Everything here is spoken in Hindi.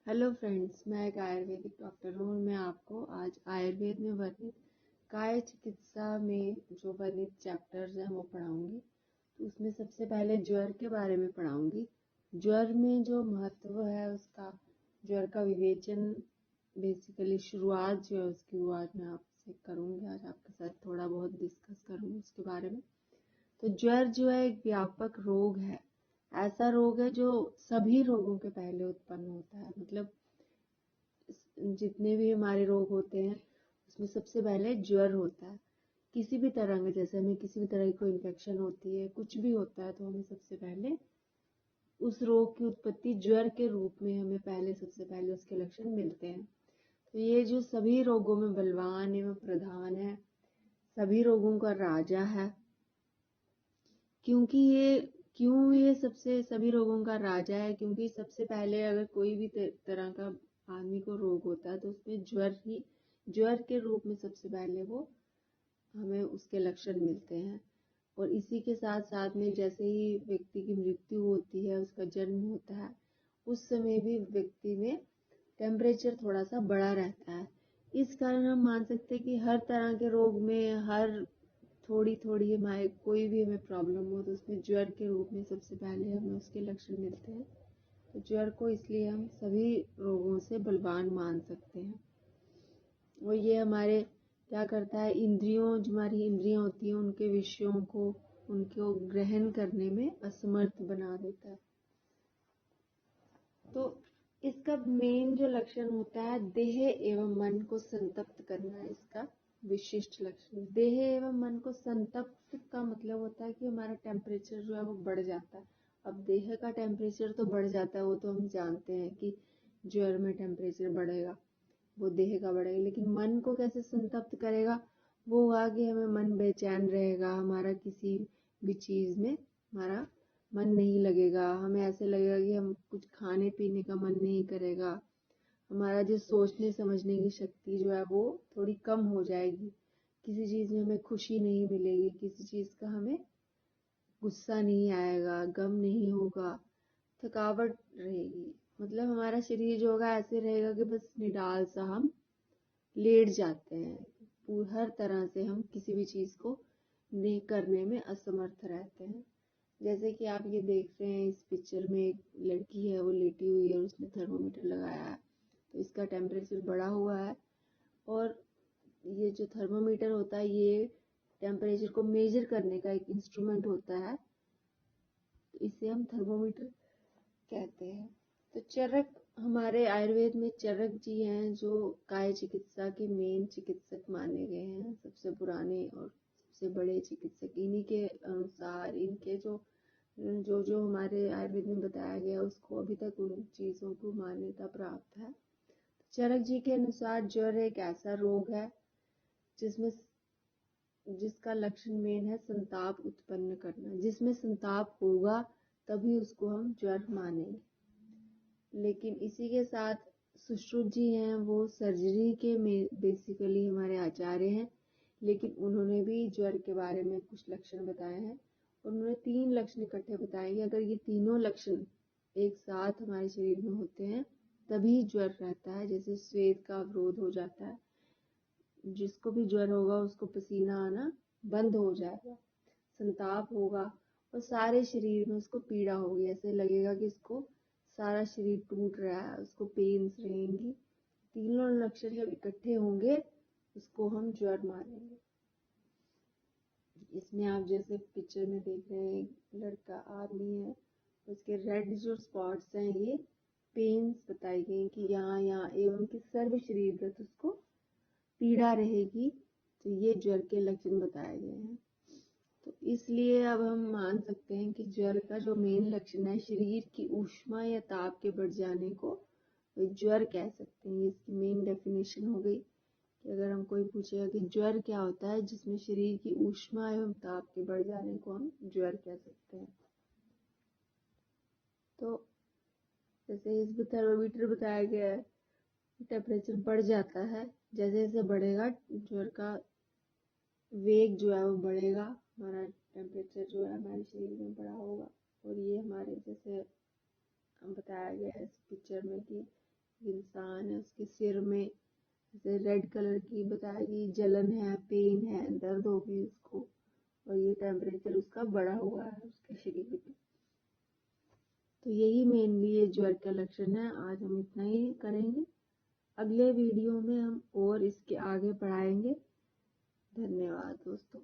हेलो फ्रेंड्स, मैं एक आयुर्वेदिक डॉक्टर हूँ और मैं आपको आज आयुर्वेद में वर्णित काय चिकित्सा में जो वर्णित चैप्टर्स हैं वो पढ़ाऊंगी। तो उसमें सबसे पहले ज्वर के बारे में पढ़ाऊंगी। ज्वर में जो महत्व है उसका, ज्वर का विवेचन, बेसिकली शुरुआत जो है उसकी वो आज मैं आपसे करूँगी। आज आपके साथ थोड़ा बहुत डिस्कस करूँगी उसके बारे में। तो ज्वर जो है एक व्यापक रोग है। ऐसा रोग है जो सभी रोगों के पहले उत्पन्न होता है। मतलब जितने भी हमारे रोग होते हैं उसमें सबसे पहले ज्वर होता है। किसी भी तरह का, जैसे हमें किसी भी तरह की कोई इन्फेक्शन होती है, कुछ भी होता है, तो हमें सबसे पहले उस रोग की उत्पत्ति ज्वर के रूप में हमें सबसे पहले उसके लक्षण मिलते हैं। तो ये जो सभी रोगों में बलवान एवं प्रधान है, सभी रोगों का राजा है। क्यों ये सबसे सभी रोगों का राजा है? क्योंकि सबसे पहले अगर कोई भी तरह का आदमी को रोग होता है तो उसमें ज्वर के रूप में सबसे पहले वो हमें उसके लक्षण मिलते हैं। और इसी के साथ साथ में जैसे ही व्यक्ति की मृत्यु होती है, उसका जन्म होता है, उस समय भी व्यक्ति में टेम्परेचर थोड़ा सा बढ़ा रहता है। इस कारण हम मान सकते हैं कि हर तरह के रोग में, हर थोड़ी थोड़ी हमारे कोई भी हमें प्रॉब्लम हो तो उसमें ज्वर के रूप में सबसे पहले हमें उसके लक्षण मिलते हैं। तो ज्वर को इसलिए हम सभी रोगों से बलवान मान सकते हैं। और ये हमारे क्या करता है, जो हमारी इंद्रियां होती हैं उनके विषयों को, उनको ग्रहण करने में असमर्थ बना देता है। तो इसका मेन जो लक्षण होता है, देह एवं मन को संतप्त करना है इसका विशिष्ट लक्षण। देह एवं मन को संतप्त का मतलब होता है कि हमारा टेम्परेचर जो है वो बढ़ जाता है। अब देह का टेम्परेचर तो बढ़ जाता है, वो तो हम जानते हैं कि ज्वर में टेम्परेचर बढ़ेगा, वो देह का बढ़ेगा। लेकिन मन को कैसे संतप्त करेगा? वो हुआ कि हमें मन बेचैन रहेगा, हमारा किसी भी चीज में हमारा मन नहीं लगेगा, हमें ऐसे लगेगा कि हम कुछ खाने पीने का मन नहीं करेगा, हमारा जो सोचने समझने की शक्ति जो है वो थोड़ी कम हो जाएगी, किसी चीज में हमें खुशी नहीं मिलेगी, किसी चीज का हमें गुस्सा नहीं आएगा, गम नहीं होगा, थकावट रहेगी। मतलब हमारा शरीर जो होगा ऐसे रहेगा कि बस निडाल सा हम लेट जाते हैं। हर तरह से हम किसी भी चीज को नहीं करने में असमर्थ रहते हैं। जैसे कि आप ये देख रहे हैं इस पिक्चर में, एक लड़की है वो लेटी हुई है और उसने थर्मोमीटर लगाया है, तो इसका टेम्परेचर बढ़ा हुआ है। और ये जो थर्मोमीटर होता है ये टेम्परेचर को मेजर करने का एक इंस्ट्रूमेंट होता है, तो इसे हम थर्मोमीटर कहते हैं। तो चरक, हमारे आयुर्वेद में चरक जी हैं जो काय चिकित्सा के मेन चिकित्सक माने गए हैं, सबसे पुराने और सबसे बड़े चिकित्सक। इन्हीं के अनुसार, इनके जो जो जो हमारे आयुर्वेद में बताया गया उसको अभी तक उन चीजों को मान्यता प्राप्त है। चरक जी के अनुसार ज्वर एक ऐसा रोग है जिसमें जिसका लक्षण मेन है संताप उत्पन्न करना। जिसमें संताप होगा तभी उसको हम ज्वर मानेंगे। लेकिन इसी के साथ सुश्रुत जी हैं, वो सर्जरी के में बेसिकली हमारे आचार्य हैं, लेकिन उन्होंने भी ज्वर के बारे में कुछ लक्षण बताए हैं। उन्होंने 3 लक्षण इकट्ठे बताए कि अगर ये तीनों लक्षण एक साथ हमारे शरीर में होते हैं तभी ज्वर रहता है। जैसे श्वेत का अवरोध हो जाता है, जिसको भी ज्वर होगा उसको पसीना आना बंद हो जाएगा, संताप होगा और सारे शरीर में उसको पीड़ा होगी, ऐसे लगेगा कि इसको सारा शरीर टूट रहा है, उसको पेन्स रहेंगी। तीनों लक्षण जब इकट्ठे होंगे उसको हम ज्वर मानेंगे। इसमें आप जैसे पिक्चर में देख रहे हैं, एक लड़का आदमी है, उसके रेड जो स्पॉट्स हैं ये पेन्स बताई गई कि यहाँ यहाँ एवं कि सर्व शरीरगत उसको पीड़ा रहेगी। तो ये ज्वर के लक्षण बताए गए हैं। तो इसलिए अब हम मान सकते हैं कि ज्वर का जो मेन लक्षण है, शरीर की ऊष्मा या ताप के बढ़ जाने को ज्वर कह सकते हैं। इसकी मेन डेफिनेशन हो गई कि अगर हम कोई पूछेगा कि ज्वर क्या होता है, जिसमें शरीर की ऊष्मा एवं ताप के बढ़ जाने को हम ज्वर कह सकते हैं। तो जैसे इस थर्मोमीटर बताया गया है, टेम्परेचर बढ़ जाता है, जैसे जैसे बढ़ेगा ज्वर का वेग जो है वो बढ़ेगा, हमारा टेम्परेचर जो है हमारे शरीर में बढ़ा होगा। और ये हमारे जैसे बताया गया है इस पिक्चर में कि इंसान है उसके सिर में जैसे रेड कलर की बताएगी, जलन है, पेन है, दर्द होगी उसको, और ये टेम्परेचर उसका बढ़ा हुआ है उसके शरीर में। तो यही मेनली ये ज्वर का लक्षण है। आज हम इतना ही करेंगे, अगले वीडियो में हम और इसके आगे पढ़ाएंगे। धन्यवाद दोस्तों।